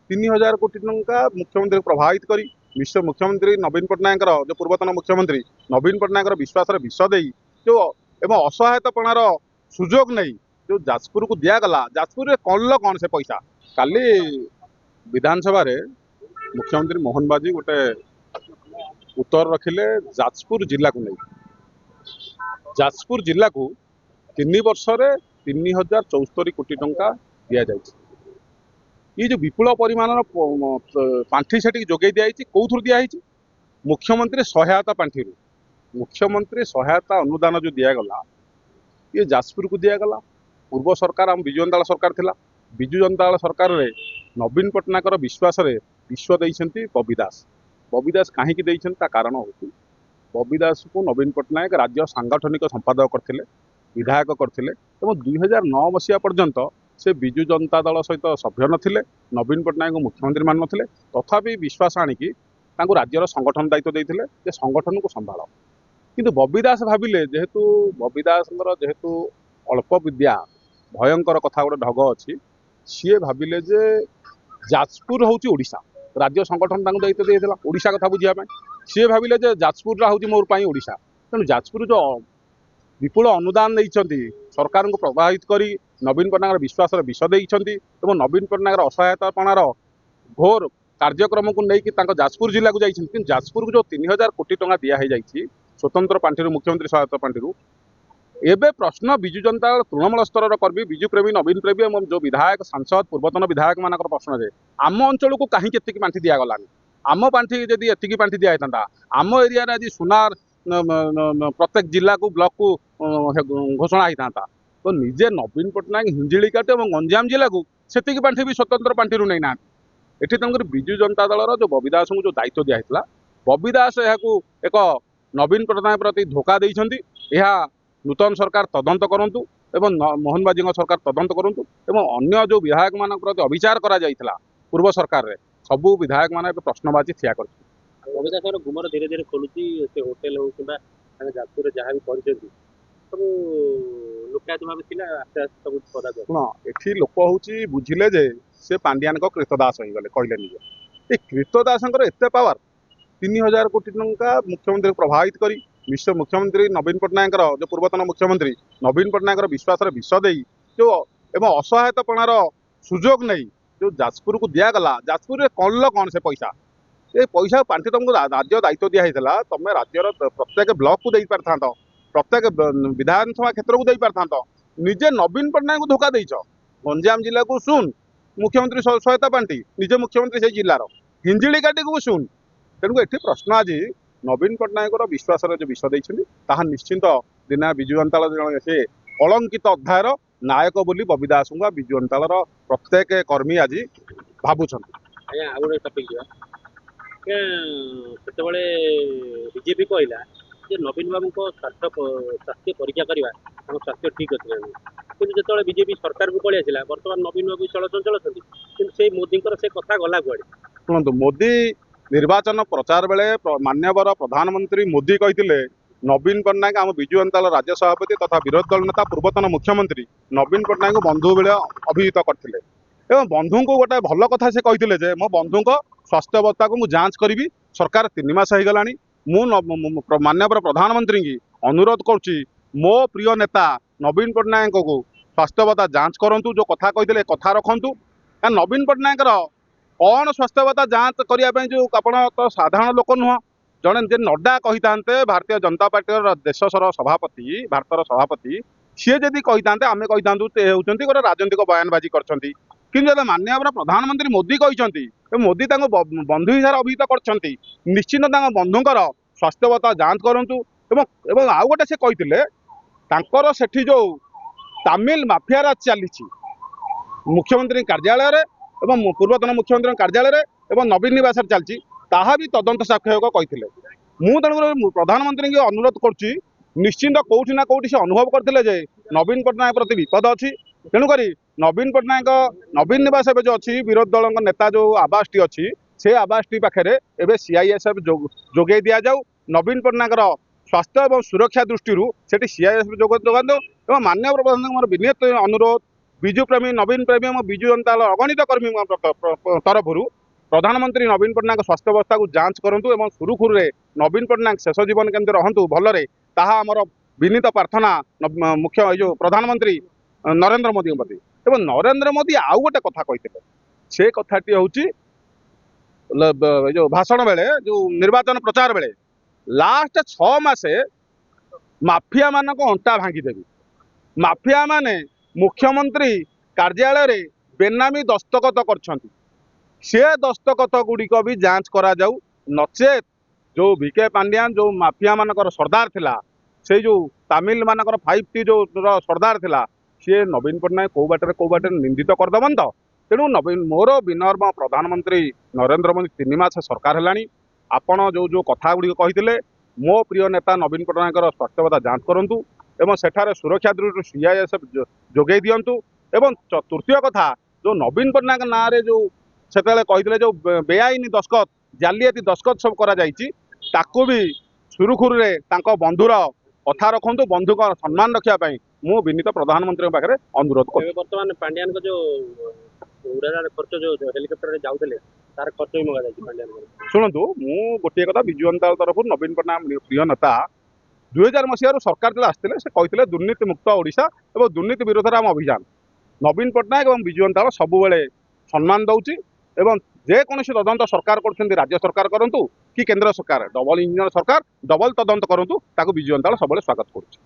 3000 कोटी टंका मुख्यमंत्री प्रभावित करी विश्व मुख्यमंत्री नवीन पट्टनायक जो पूर्वतन मुख्यमंत्री नवीन पट्टनायक विश्वास विष दे जो एवं असहायतापणार सुजोग नहीं जो जाजपुर को दिगला जाजपुर में कौन कौन से पैसा काली विधानसभा मुख्यमंत्री मोहन बाजी गोटे उत्तर रखिले जाजपुर जिला को नहीं जाजपुर जिला को 3 वर्ष 3074 कोटी टंका दि जाए ये जो विपुल परिमाण पांठि से जोगे दिखाई कौन दिखाई मुख्यमंत्री सहायता पांठि मुख्यमंत्री सहायता अनुदान जो दिगला ये जाजपुर को दिगला पूर्व सरकार आम विजु जनता सरकार थिला विजु जनता सरकार रे नवीन पट्टनायक विश्वास विश्व देइछंती बबी दास कहीं कारण हूँ बबी दास को नवीन पट्टनायक राज्य सांगठनिक संपादक करथिले विधायक करथिले एवं 2009 मसीहा पर्यंत से विजु जनता दल सहित सभ्य नथिले नवीन पट्टनायक को मुख्यमंत्री मान नथिले तथापि विश्वास आनिकी राज्यर संगठन दायित्व देइथिले जे संगठन को संभाल किंतु बबी दास भाविले जेहेतु बबी दास जेहेतु अल्प विद्या भयंकर कथा गोटे ढग अच्छी सी भाविले जे जाजपुर हूँ ओडिशा राज्य संगठन दायित्व देता ओडिशा कथा बुझापी सी भाविले जे जाजपुर हूँ मोर पाई ओडिशा तेणु जाजपुर जो विपुल अनुदान नहीं सरकार को प्रभावित करी नवीन पट्टनायक विश्वास विष देइछंती एवं नवीन पट्टनायक असहायतापणार घोर कार्यक्रम को लेकिन जाजपुर जिला को जाइछंती जाजपुर को जो 3000 कोटी टंका दिखाई स्वतंत्र पांठि मुख्यमंत्री सहायता पांठि एबे प्रश्न विजु जनता तृणमूल स्तर कर्मी विजु प्रेमी नवीन प्रेमी और जो विधायक सांसद पूर्वतन विधायक मान प्रश्न है आम अंचल को कहीं पांठि दिगलानी आम पांठि जदि एतिकी पांठि दिखाता आम एरिया आज सुनार प्रत्येक जिला को ब्लॉक को घोषणा होता तो निजे नवीन पट्टनायक हिंजिली काटे और गंजाम जिला को से पांठि भी स्वतंत्र पांठि नहीं ना एटी तंकर विजु जनता दल जो बबी दास को जो दायित्व दिखाई बबी दास एक नवीन पट्टनायक प्रति धोखा देइछंती नूतन सरकार तदंत करंतु एवं मोहन बाजी सरकार तदंत करंतु एवं अन्य जो विधायक मान प्रति अविचार करा जाइथिला पूर्व सरकार रे सबू विधायक मान प्रश्नबाची थिया कर बबीदास गुमर धीरे धीरे खोलुची से होटेल हो कि जाजपुर जहाँ भी कर सब लोकायत भाव थिला आस्ते आस्ते सब पदा शुण एठी लोक हूँ बुझिले जे से पांड्यान कृतदास हो गले कहले निजे कृतदास एत पावर 3000 कोटी टंका मुख्यमंत्री प्रभावित करी विश्व मुख्यमंत्री नवीन पट्टनायक जो पूर्वतन मुख्यमंत्री नवीन पट्टनायक विश्वास विष दे जो एवं असहायतापणार सुजोग नहीं जो जाजपुर को दिगला जाजपुर में कौन से पैसा ये पैसा पांठि तुमको राज्य दायित्व दिखाई तुम राज्यर प्रत्येक ब्लॉक को दे पार प्रत्येक विधानसभा क्षेत्र को दे पार निजे नवीन पट्टनायक को धोखा देच गंजाम जिला को सुन मुख्यमंत्री सहायता पांठि निजे मुख्यमंत्री से जिलार हिंजिली काटी को सुन तेणुक ये प्रश्न आज नवीन पट्टनायक विश्वास जो विष देता निश्चिंत दिना विजु जनता से कलंकित अध्यायर नायक बोली बबी दास विजु जनता प्रत्येक कर्मी आज भावुं बीजेपी कहला नवीन बाबू स्वास्थ्य परीक्षा करवा स्वास्थ्य ठीक अच्छे कि जो बीजेपी सरकार को पलि आसला बर्तमान नवीन बाबू चलचल से मोदी से कथा गला कड़े शुणु मोदी निर्वाचन प्रचार बेले मान्यवर प्रधानमंत्री मोदी कहते नवीन पट्टनायक आम विजु जनता राज्य सभापति तथा विरोधी दल नेता पूर्वतन मुख्यमंत्री नवीन पट्टनायक बंधु बेले अभिहित करते एवं बंधु को गोटे भल कथा से कहते मो बंधु स्वास्थ्य अवस्था को जांच करी सरकार 3 मास हो गला मान्यवर प्रधानमंत्री की अनुरोध करुच्ची मो प्रिय नेता नवीन पट्टनायक को स्वास्थ्य अवस्था जांच करूँ जो कथा कहते कथा रखु नवीन पट्टनायक कौन स्वास्थ्य अवस्था जांच करने जो आप तो साधारण लोक नुह जड़े जे नड्डा कही था भारतीय जनता पार्टी देशर सभापति भारतर सभापति सी जदि कही था आम कही था होती गोटे राजनीतिक बयानबाजी कर माननीय प्रधानमंत्री मोदी कहते मोदी बंधु हिसाब अभिहित कर निश्चित बंधुकर स्वास्थ्य अवस्था जांच करूँ आउ गोटे से कहते सेठी जो तामिल माफिया राज चली मुख्यमंत्री कार्यालय एवं पूर्वतन मुख्यमंत्री कार्यालय एवं नवीन निवास चलती ताहा भी तदंत साक्षक कहते तेणुक प्रधानमंत्री की अनुरोध करुच्ची निश्चिंत कौटी ना कौटी से अनुभव करते नवीन पट्टनायक प्रति विपद अच्छी तेणुक नवीन पट्टनायक नवीन निवास जो अच्छी विरोधी दल नेता जो आवास टी अच्छी से आवास टी पाखे एवं सीआईएसएफ जोगे दि जाऊ नवीन पट्टनायक स्वास्थ्य और सुरक्षा दृष्टि से सीआईएसएफ जोगाद और माननीय प्रधानमंत्री विनीत अनुरोध ବିଜୁ ପ୍ରେମୀ ନବୀନ ପ୍ରେମୀ ଏବଂ ବିଜୁ ଜନତା ଦଳ ଅଗଣିତ କର୍ମୀଙ୍କ ତରଫରୁ ପ୍ରଧାନମନ୍ତ୍ରୀ ନବୀନ ପଟ୍ଟନାୟକ ସ୍ୱାସ୍ଥ୍ୟ ଅବସ୍ଥାକୁ ଯାଞ୍ଚ କରନ୍ତୁ ଏବଂ ସୁରୁଖୁରୁରେ ନବୀନ ପଟ୍ଟନାୟକ ଶେଷ ଜୀବନ କେମିତି ରହନ୍ତୁ ଭଲରେ, ତାହା ଆମର ବିନୀତ ପ୍ରାର୍ଥନା ମୁଖ୍ୟ ଏଇ ଯେଉଁ ପ୍ରଧାନମନ୍ତ୍ରୀ ନରେନ୍ଦ୍ର ମୋଦିଙ୍କ ପ୍ରତି। ଏବଂ ନରେନ୍ଦ୍ର ମୋଦି ଆଉ ଗୋଟେ କଥା କହିଥିଲେ, ସେ କଥାଟି ହେଉଛି ଏ ଯେଉଁ ଭାଷଣ ବେଳେ, ଯେଉଁ ନିର୍ବାଚନ ପ୍ରଚାର ବେଳେ, ଲାଷ୍ଟ 6 ମାସେ ମାଫିଆ ମାନଙ୍କ ଅଣ୍ଟା ଭାଙ୍ଗିଦେବି। ମାଫିଆ ମାନେ ମୁଖ୍ୟମନ୍ତ୍ରୀ କାର୍ଯ୍ୟାଳୟରେ ବେନାମୀ ଦସ୍ତଖତ କରିଛନ୍ତି, ସେ ଦସ୍ତଖତ ଗୁଡ଼ିକ ବି ଯାଞ୍ଚ କରାଯାଉ, ନଚେତ୍ ଯେଉଁ ଭିକେ ପାଣ୍ଡିଆନ ଯେଉଁ ମାଫିଆ ମାନଙ୍କର ସର୍ଦ୍ଦାର ଥିଲା, ସେଇ ଯେଉଁ ତାମିଲ ମାନଙ୍କର 5T ଯେଉଁ ସର୍ଦ୍ଦାର ଥିଲା, ସିଏ ନବୀନ ପଟ୍ଟନାୟକ କୋଉ ବାଟରେ ନିନ୍ଦିତ କରିଦେବନି ତ। ତେଣୁ ମୋର ବିନମ୍ର ପ୍ରଧାନମନ୍ତ୍ରୀ ନରେନ୍ଦ୍ର ମୋଦି 3 ମାସ ସରକାର ହେଲାଣି, ଆପଣ ଯେଉଁ କଥା ଗୁଡ଼ିକ କହିଥିଲେ, ମୋ ପ୍ରିୟ ନେତା ନବୀନ ପଟ୍ଟନାୟକର ସ୍ୱାସ୍ଥ୍ୟାବସ୍ଥା ଯାଞ୍ଚ କରନ୍ତୁ ଏବଂ ସେଠାରେ ସୁରକ୍ଷା ଦୃଷ୍ଟିରୁ CISF ଯୋଗାଇ ଦିଅନ୍ତୁ। ଏବଂ ତୃତୀୟ କଥା, ଯେଉଁ ନବୀନ ପଟ୍ଟନାୟକ ନାଁରେ ଯେଉଁ ସେତେବେଳେ କହିଥିଲେ ଯେଉଁ ବେଆଇନ ଦସ୍ତଖତ ଜାଲିଆତି ଦସ୍ତଖତ ସବୁ କରାଯାଇଛି, ତାକୁ ବି ସୁରୁଖୁରୁରେ ତାଙ୍କ ବନ୍ଧୁର କଥା ରଖନ୍ତୁ, ବନ୍ଧୁଙ୍କ ସମ୍ମାନ ରଖିବା ପାଇଁ ମୁଁ ବିନୀତ ପ୍ରଧାନମନ୍ତ୍ରୀଙ୍କ ପାଖରେ ଅନୁରୋଧ କରୁଛି। ଏବେ ବର୍ତ୍ତମାନ ପାଣ୍ଡିଆନଙ୍କ ଯୋଉ ଉଡ଼ାଜାହାଜ ଖର୍ଚ୍ଚ ଯୋଉ ହେଲିକପ୍ଟରରେ ଯାଉଥିଲେ ତାର ଖର୍ଚ୍ଚ ବି ମଗାଯାଇଛି ପାଣ୍ଡିଆନଙ୍କର। ଶୁଣନ୍ତୁ, ମୁଁ ଗୋଟିଏ କଥା, ବିଜୁ ଜନତା ଦଳ ତରଫରୁ ନବୀନ ପଟ୍ଟନାୟକ ପ୍ରିୟ ନେତା 2000 ମସିହାରୁ ସରକାର ଯେତେବେଳେ ଆସିଥିଲେ ସେ କହିଥିଲେ ଦୁର୍ନୀତି ମୁକ୍ତ ଓଡ଼ିଶା ଏବଂ ଦୁର୍ନୀତି ବିରୋଧରେ ଆମ ଅଭିଯାନ। ନବୀନ ପଟ୍ଟନାୟକ ଏବଂ ବିଜୁ ଜନତା ଦଳ ସବୁବେଳେ ସମ୍ମାନ ଦେଉଛି ଏବଂ ଯେକୌଣସି ତଦନ୍ତ ସରକାର କରୁଛନ୍ତି, ରାଜ୍ୟ ସରକାର କରନ୍ତୁ କି କେନ୍ଦ୍ର ସରକାର, ଡବଲ ଇଞ୍ଜିନିୟର ସରକାର ଡବଲ ତଦନ୍ତ କରନ୍ତୁ, ତାକୁ ବିଜୁ ଜନତା ଦଳ ସବୁବେଳେ ସ୍ୱାଗତ କରୁଛି।